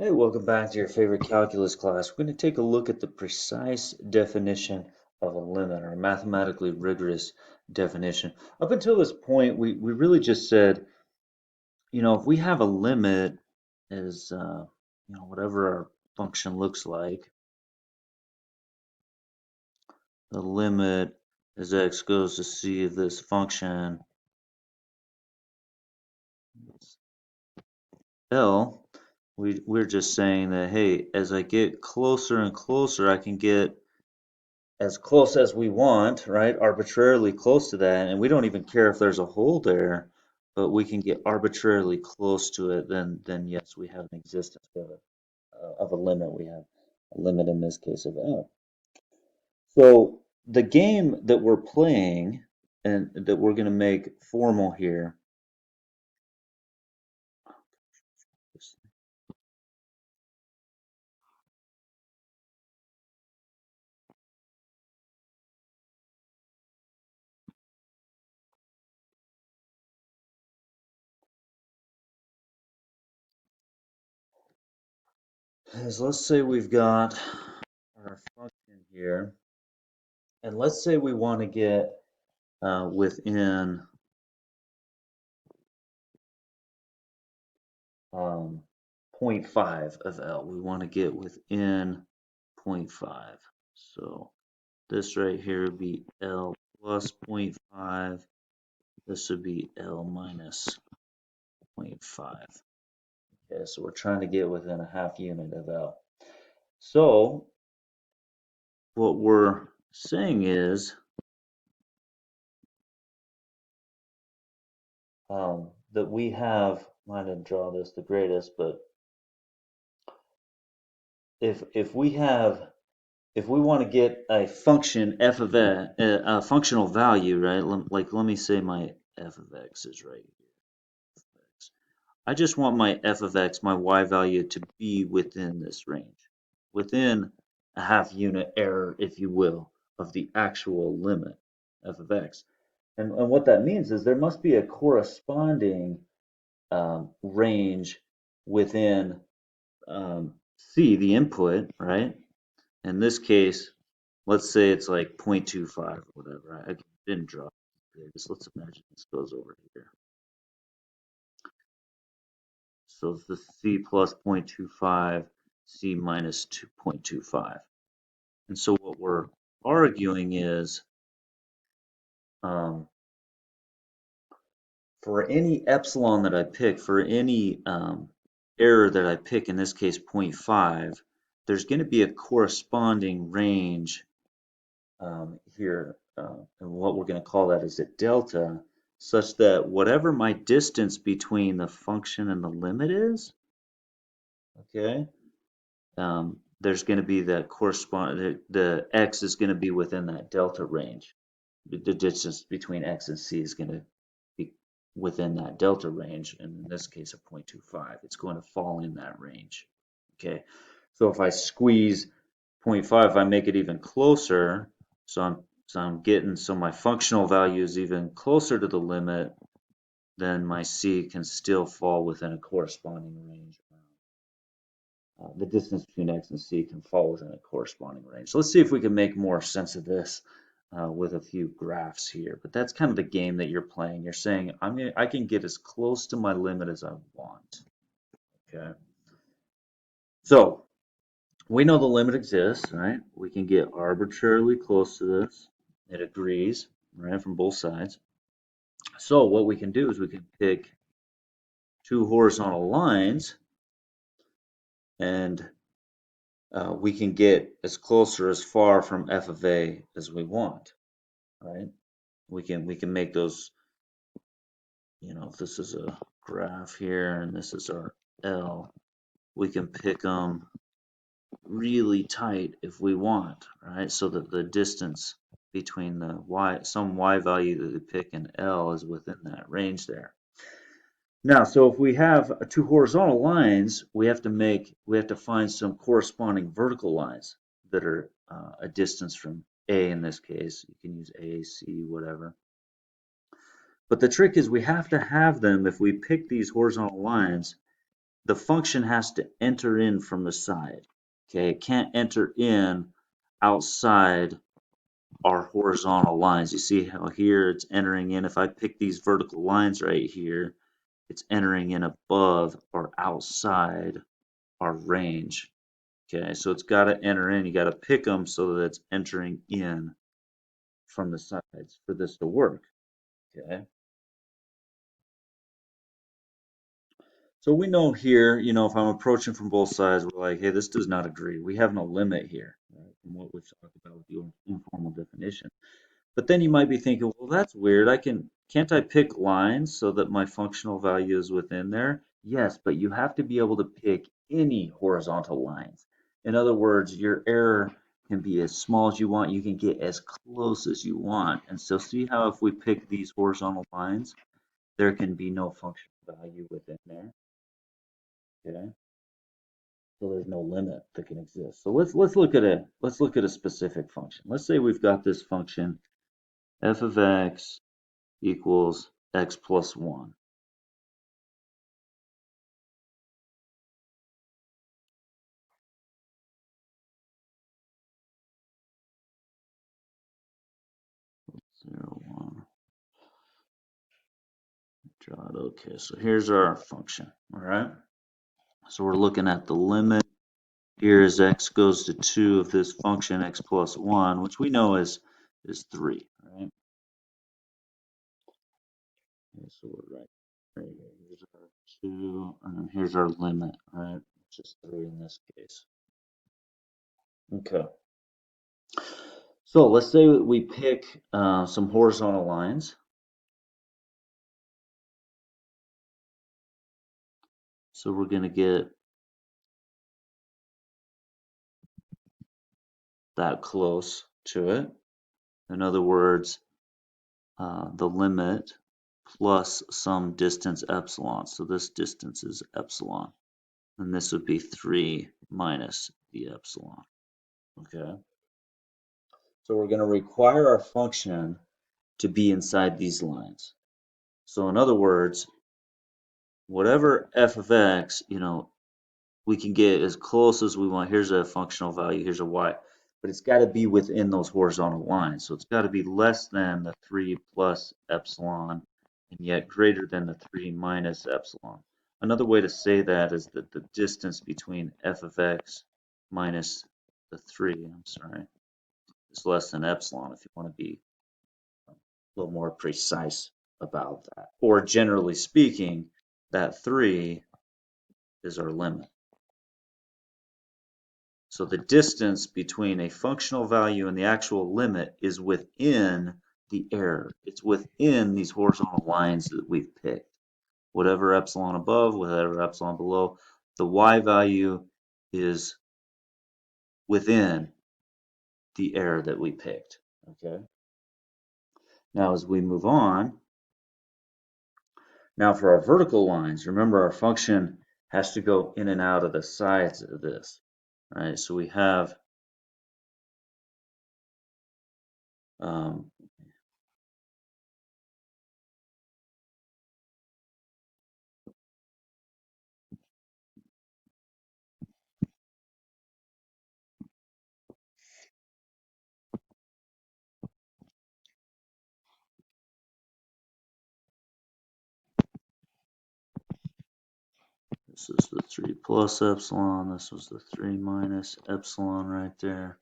Hey, welcome back to your favorite calculus class. We're going to take a look at the precise definition of a limit, or a mathematically rigorous definition. Up until this point, we really just said, if we have a limit as, whatever our function looks like, the limit as x goes to c of this function L, we're just saying that, hey, as I get closer and closer, I can get as close as we want, right? Arbitrarily close to that, and we don't even care if there's a hole there, but we can get arbitrarily close to it, then yes, we have an existence of a limit. We have a limit in this case of L. So the game that we're playing and that we're going to make formal here is, let's say we've got our function here, and let's say we want to get within um, zero point 0.5 of L. We want to get within zero point 0.5. So this right here would be L plus zero point 0.5. This would be L minus zero point 0.5. Okay, so we're trying to get within a half unit of L. So what we're saying is that we have, I didn't draw this the greatest, but if we have if we want to get a function f of x, a functional value, right? Like let me say my f of x is right here. I just want my f of x, my y value, to be within this range, within a half unit error, if you will, of the actual limit f of x. And what that means is there must be a corresponding range within c, the input, right? In this case, let's say it's like 0.25 or whatever. I didn't draw it. Just let's imagine this goes over here. So it's the C plus 0.25, C minus 2.25. And so what we're arguing is um, for any epsilon that I pick, for any error that I pick, in this case 0.5, there's going to be a corresponding range here, and what we're going to call that is a delta, such that whatever my distance between the function and the limit is, okay, there's going to be that the x is going to be within that delta range. The distance between x and c is going to be within that delta range, and in this case, a 0.25. It's going to fall in that range. Okay, so if I squeeze 0.5, I make it even closer. So my functional value is even closer to the limit, then my c can still fall within a corresponding range. The distance between x and c can fall within a corresponding range. So let's see if we can make more sense of this with a few graphs here. But that's kind of the game that you're playing. You're saying I can get as close to my limit as I want. Okay. So we know the limit exists, right? We can get arbitrarily close to this. It agrees, right, from both sides. So what we can do is we can pick two horizontal lines, and we can get as close or as far from f of a as we want, right? We can make those, if this is a graph here and this is our L, we can pick them really tight if we want, right? So that the distance between some y value that we pick in L is within that range there. Now, so if we have two horizontal lines, we have to find some corresponding vertical lines that are a distance from A in this case. You can use A, C, whatever. But the trick is we have to have them, if we pick these horizontal lines, the function has to enter in from the side. Okay, it can't enter in outside our horizontal lines. You see how here it's entering in. If I pick these vertical lines right here, it's entering in above or outside our range. Okay, so it's got to enter in. You got to pick them so that it's entering in from the sides for this to work. Okay. So we know here, if I'm approaching from both sides, we're like, hey, this does not agree. We have no limit here, right, from what we've talked about with the informal definition. But then you might be thinking, well, that's weird. Can't I pick lines so that my functional value is within there? Yes, but you have to be able to pick any horizontal lines. In other words, your error can be as small as you want. You can get as close as you want. And so see how if we pick these horizontal lines, there can be no functional value within there. Okay. So there's no limit that can exist. So let's look at a specific function. Let's say we've got this function f of x equals x plus 1. Zero, 1. Draw it. Okay, so here's our function. All right. So we're looking at the limit. Here is x goes to 2 of this function x plus 1, which we know is 3. Right. Okay, so we're right here. Here's our 2, and here's our limit. Right, which is 3 in this case. Okay. So let's say we pick some horizontal lines. So we're going to get that close to it. In other words, the limit plus some distance epsilon. So this distance is epsilon. And this would be 3 minus the epsilon. Okay. So we're going to require our function to be inside these lines. So in other words, whatever f of x, we can get as close as we want. Here's a functional value, here's a y, but it's got to be within those horizontal lines. So it's got to be less than the 3 plus epsilon and yet greater than the 3 minus epsilon. Another way to say that is that the distance between f of x minus the 3, is less than epsilon if you want to be a little more precise about that. Or generally speaking, that 3 is our limit. So the distance between a functional value and the actual limit is within the error. It's within these horizontal lines that we've picked. Whatever epsilon above, whatever epsilon below, the y value is within the error that we picked. Okay. Now as we move on, now for our vertical lines, remember our function has to go in and out of the sides of this. Right? So we have this is the 3 plus epsilon, this was the 3 minus epsilon right there.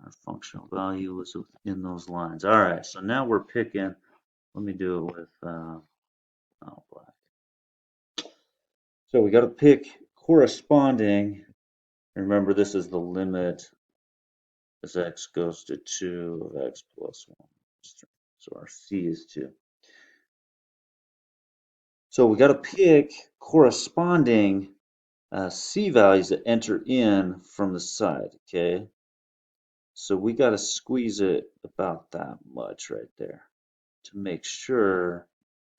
Our functional value was within those lines. All right, so now we're picking, let me do it with black. So we got to pick corresponding, remember this is the limit as x goes to 2 of x plus 1. So our c is 2. So we got to pick corresponding c values that enter in from the side, okay? So we got to squeeze it about that much right there to make sure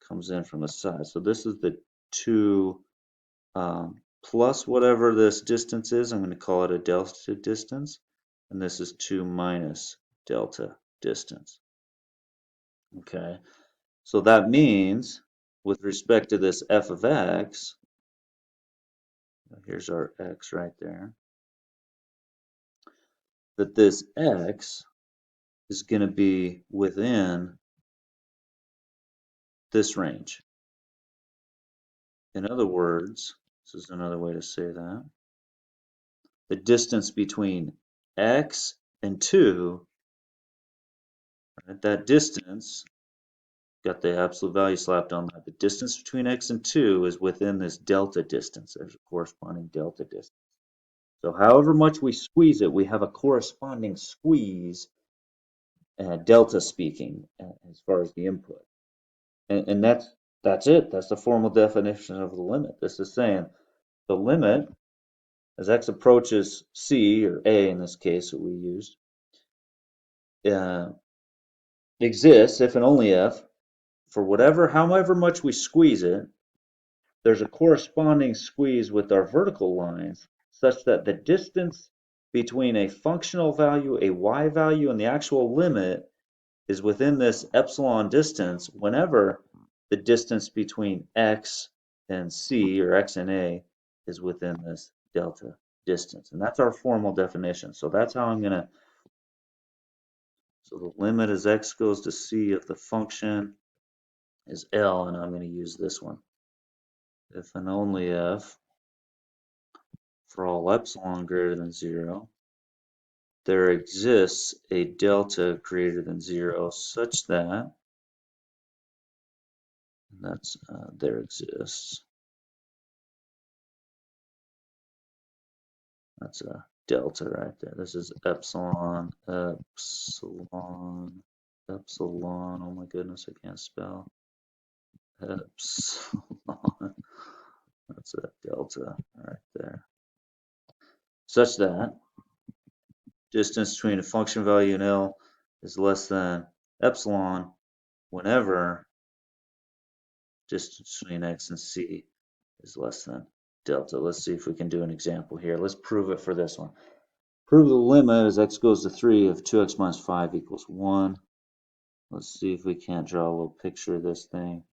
it comes in from the side. So this is the 2 plus whatever this distance is. I'm going to call it a delta distance. And this is 2 minus delta distance. Okay, so that means with respect to this f of x, here's our x right there, that this x is going to be within this range. In other words, this is another way to say that, the distance between x and 2, right, that distance, got the absolute value slapped on that, the distance between x and 2 is within this delta distance. There's a corresponding delta distance. So however much we squeeze it, we have a corresponding squeeze, delta speaking, as far as the input. And that's it. That's the formal definition of the limit. This is saying the limit, as x approaches c, or a in this case that we used, exists if and only if, for however much we squeeze it, there's a corresponding squeeze with our vertical lines such that the distance between a functional value, a y value, and the actual limit is within this epsilon distance whenever the distance between x and c, or x and a, is within this delta distance. And that's our formal definition. So that's how I'm going to, so the limit as x goes to c of the function is L, and I'm going to use this one. If and only if, for all epsilon greater than 0, there exists a delta greater than 0 such that, that's there exists, that's a delta right there. This is epsilon, oh my goodness, I can't spell. Epsilon, that's a delta right there. Such that distance between a function value and L is less than epsilon whenever distance between x and c is less than delta. Let's see if we can do an example here. Let's prove it for this one. Prove the limit as x goes to 3 of 2x minus 5 equals 1. Let's see if we can't draw a little picture of this thing.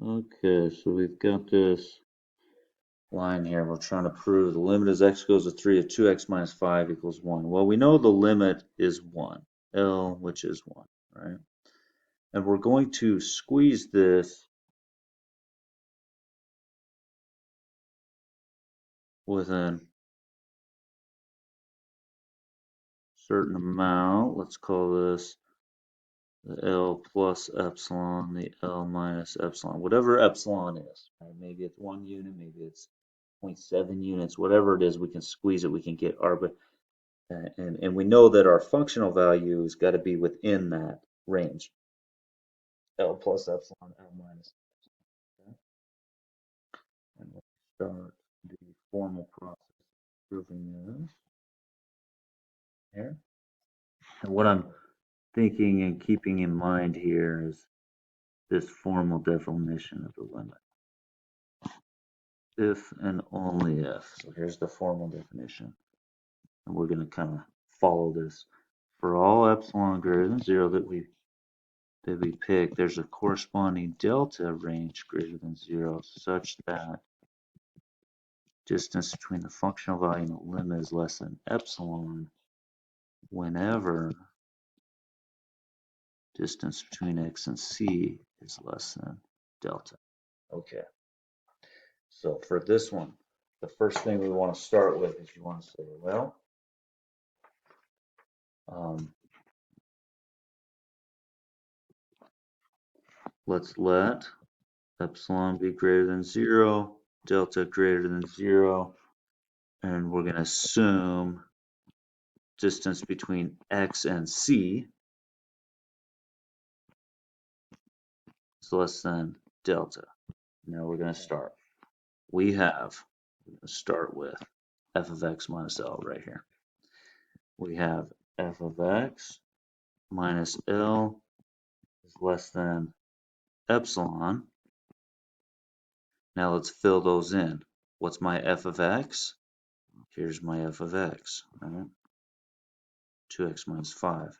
Okay, so we've got this line here. We're trying to prove the limit as x goes to 3 of 2x minus 5 equals 1. Well, we know the limit is 1, L, which is 1, right? And we're going to squeeze this within a certain amount. Let's call this the L plus epsilon, the L minus epsilon, whatever epsilon is. Right? Maybe it's 1 unit, maybe it's 0.7 units, whatever it is, we can squeeze it, we can get and we know that our functional value has got to be within that range. L plus epsilon, L minus epsilon. Okay? And we'll start the formal process proving this here. And what I'm thinking and keeping in mind here is this formal definition of the limit. If and only if. So here's the formal definition. And we're going to kind of follow this. For all epsilon greater than 0 that we pick, there's a corresponding delta range greater than 0 such that distance between the functional value and the limit is less than epsilon whenever distance between x and c is less than delta. Okay. So for this one, the first thing we want to start with is you want to say, well, let's let epsilon be greater than 0, delta greater than 0, and we're going to assume distance between x and c is less than delta. Now we're going to start. We're going to start with f of x minus L right here. We have f of x minus L is less than epsilon. Now let's fill those in. What's my f of x? Here's my f of x, right? 2x minus 5.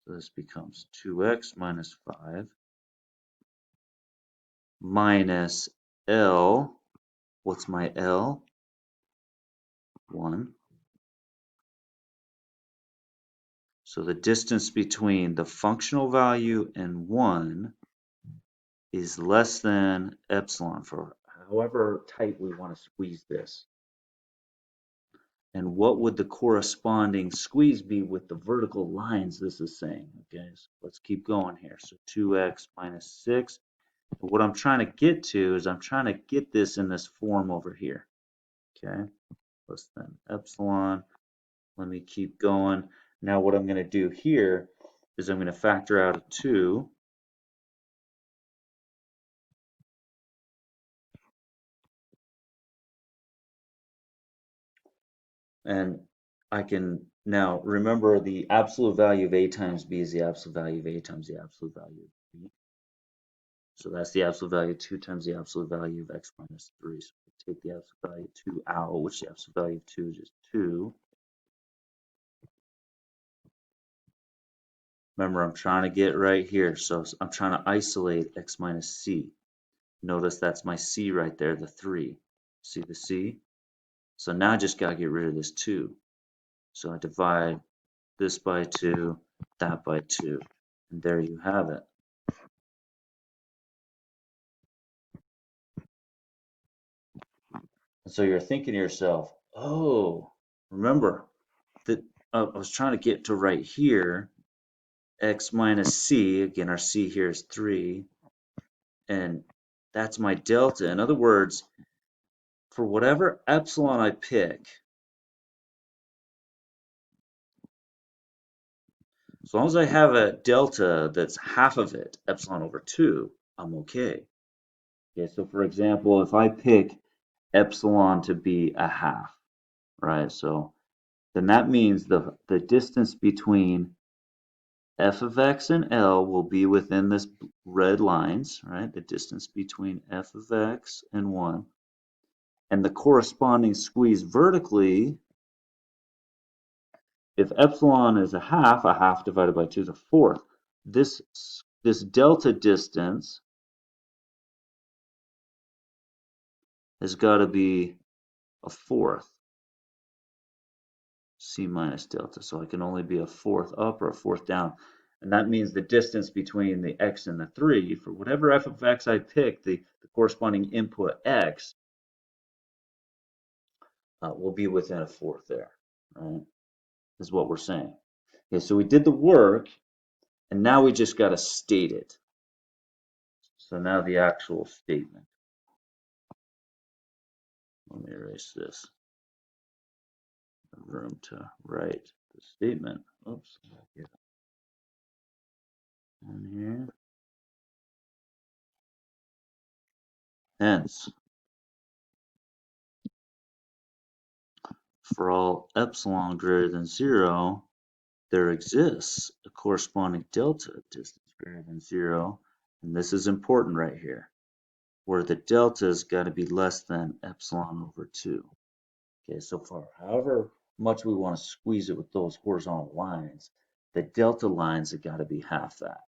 So this becomes 2x minus 5 minus L. What's my L? 1. So the distance between the functional value and 1 is less than epsilon, for however tight we want to squeeze this. And what would the corresponding squeeze be with the vertical lines this is saying? Okay, so let's keep going here. So 2x minus 6. And what I'm trying to get to is I'm trying to get this in this form over here. Okay, less than epsilon. Let me keep going. Now what I'm going to do here is I'm going to factor out a 2. And I can now remember the absolute value of a times b is the absolute value of a times the absolute value of b. So that's the absolute value of 2 times the absolute value of x minus 3. So we take the absolute value of 2 out, which the absolute value of 2 is just 2. Remember, I'm trying to get right here. So I'm trying to isolate x minus c. Notice that's my c right there, the 3. See the c? So now I just got to get rid of this 2. So I divide this by 2, that by 2. And there you have it. And so you're thinking to yourself, oh, remember that I was trying to get to right here, x minus c, again, our c here is 3, and that's my delta. In other words, for whatever epsilon I pick, as long as I have a delta that's half of it, epsilon over 2, I'm okay. Okay, so for example, if I pick epsilon to be a half, right? So then that means the distance between f of x and L will be within this red lines, right? The distance between f of x and 1. And the corresponding squeeze vertically, if epsilon is a half divided by 2 is a fourth. This delta distance has got to be a fourth. C minus delta. So it can only be a fourth up or a fourth down. And that means the distance between the x and the 3, for whatever f of x I pick, the corresponding input x will be within a fourth there, right? Is what we're saying. Okay, so we did the work, and now we just got to state it. So now the actual statement. Let me erase this. Room to write the statement. Oops. In here. Hence, for all epsilon greater than 0, there exists a corresponding delta distance greater than 0. And this is important right here, where the delta's got to be less than epsilon over 2. Okay, so far, however much we want to squeeze it with those horizontal lines, the delta lines have got to be half that,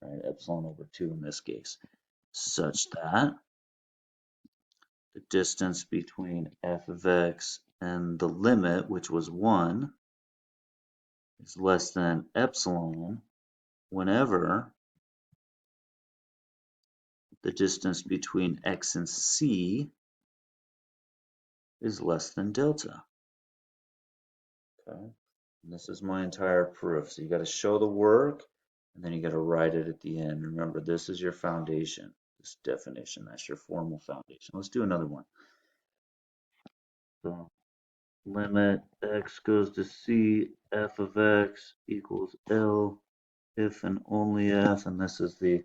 right? Epsilon over 2 in this case, such that the distance between f of x and the limit, which was 1, is less than epsilon whenever the distance between x and c is less than delta. Okay, and this is my entire proof. So you got to show the work, and then you got to write it at the end. Remember, this is your foundation, this definition. That's your formal foundation. Let's do another one. So limit x goes to c, f of x equals L, if and only if, and this is the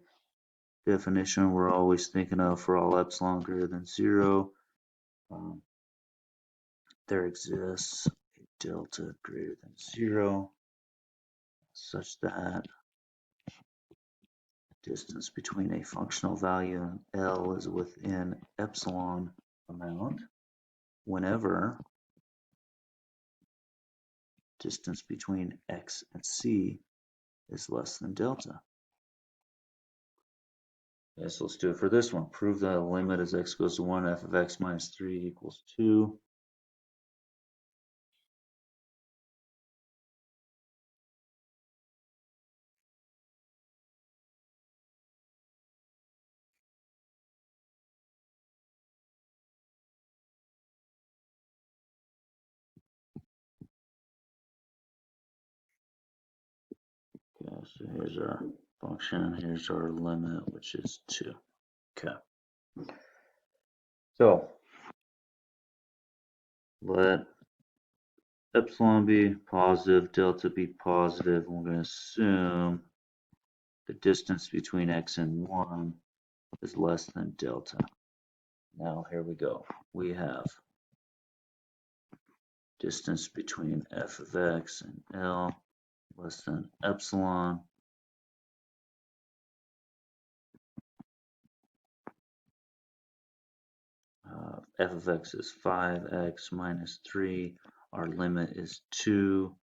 definition we're always thinking of for all epsilon greater than 0. There exists a delta greater than 0 such that distance between a functional value and L is within epsilon amount whenever distance between x and c is less than delta. Okay, so let's do it for this one. Prove that a limit as x goes to 1, f of x minus 3 equals 2. Okay, so here's our function, here's our limit, which is 2. Okay. So let epsilon be positive, delta be positive, and we're going to assume the distance between x and 1 is less than delta. Now here we go. We have distance between f of x and L less than epsilon. F of x is 5x minus 3. Our limit is 2.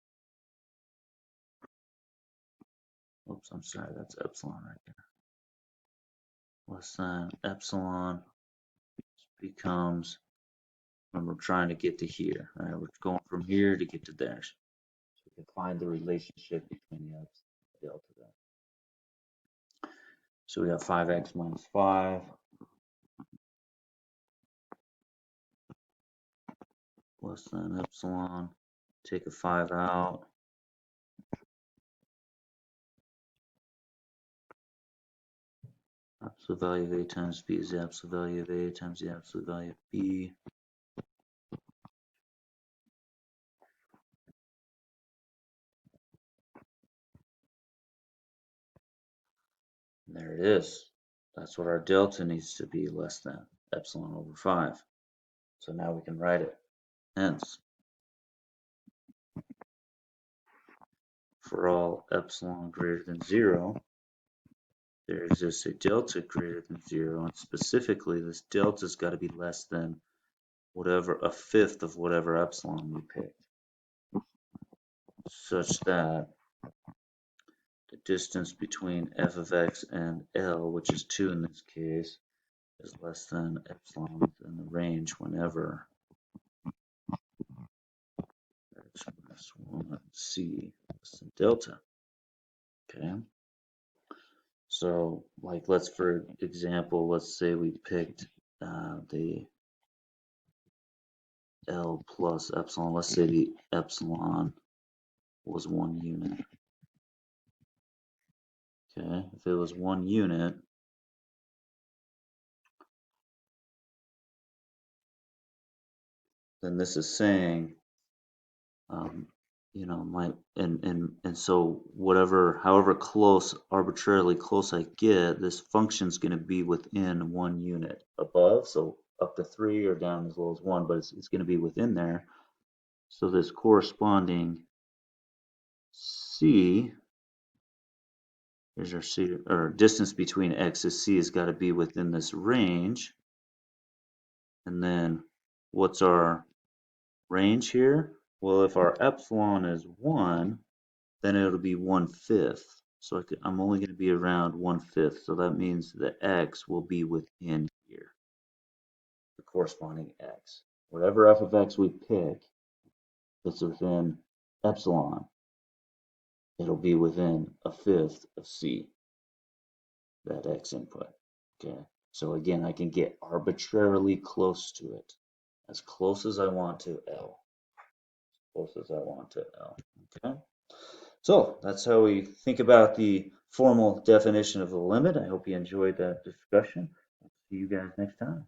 Oops, I'm sorry, that's epsilon right there. Less than epsilon becomes, when we're trying to get to here, right? We're going from here to get to there. So we can find the relationship between the x and delta there. So we have 5x minus 5 less than epsilon. Take a 5 out. Absolute value of A times B is the absolute value of A times the absolute value of B. And there it is. That's what our delta needs to be, less than epsilon over 5. So now we can write it. Hence, for all epsilon greater than 0, there exists a delta greater than 0, and specifically this delta's got to be less than whatever, a fifth of whatever epsilon we picked, such that the distance between f of x and L, which is 2 in this case, is less than epsilon within the range whenever x minus 1 c less than delta. Okay. So, like, let's, for example, let's say we picked the L plus epsilon. Let's say the epsilon was 1 unit. Okay, if it was 1 unit, then this is saying, you know, and so whatever, however close, arbitrarily close I get, this function's going to be within 1 unit above, so up to 3 or down as low as 1, but it's going to be within there. So this corresponding c, here's our c, or distance between x and c has got to be within this range. And then what's our range here? Well, if our epsilon is 1, then it'll be 1/5. So I'm only going to be around 1/5. So that means the x will be within here, the corresponding x. Whatever f of x we pick that's within epsilon, it'll be within 1/5 of c, that x input. Okay. So again, I can get arbitrarily close to it, as close as I want to L. Close as I want to L. Okay. So that's how we think about the formal definition of the limit. I hope you enjoyed that discussion. See you guys next time.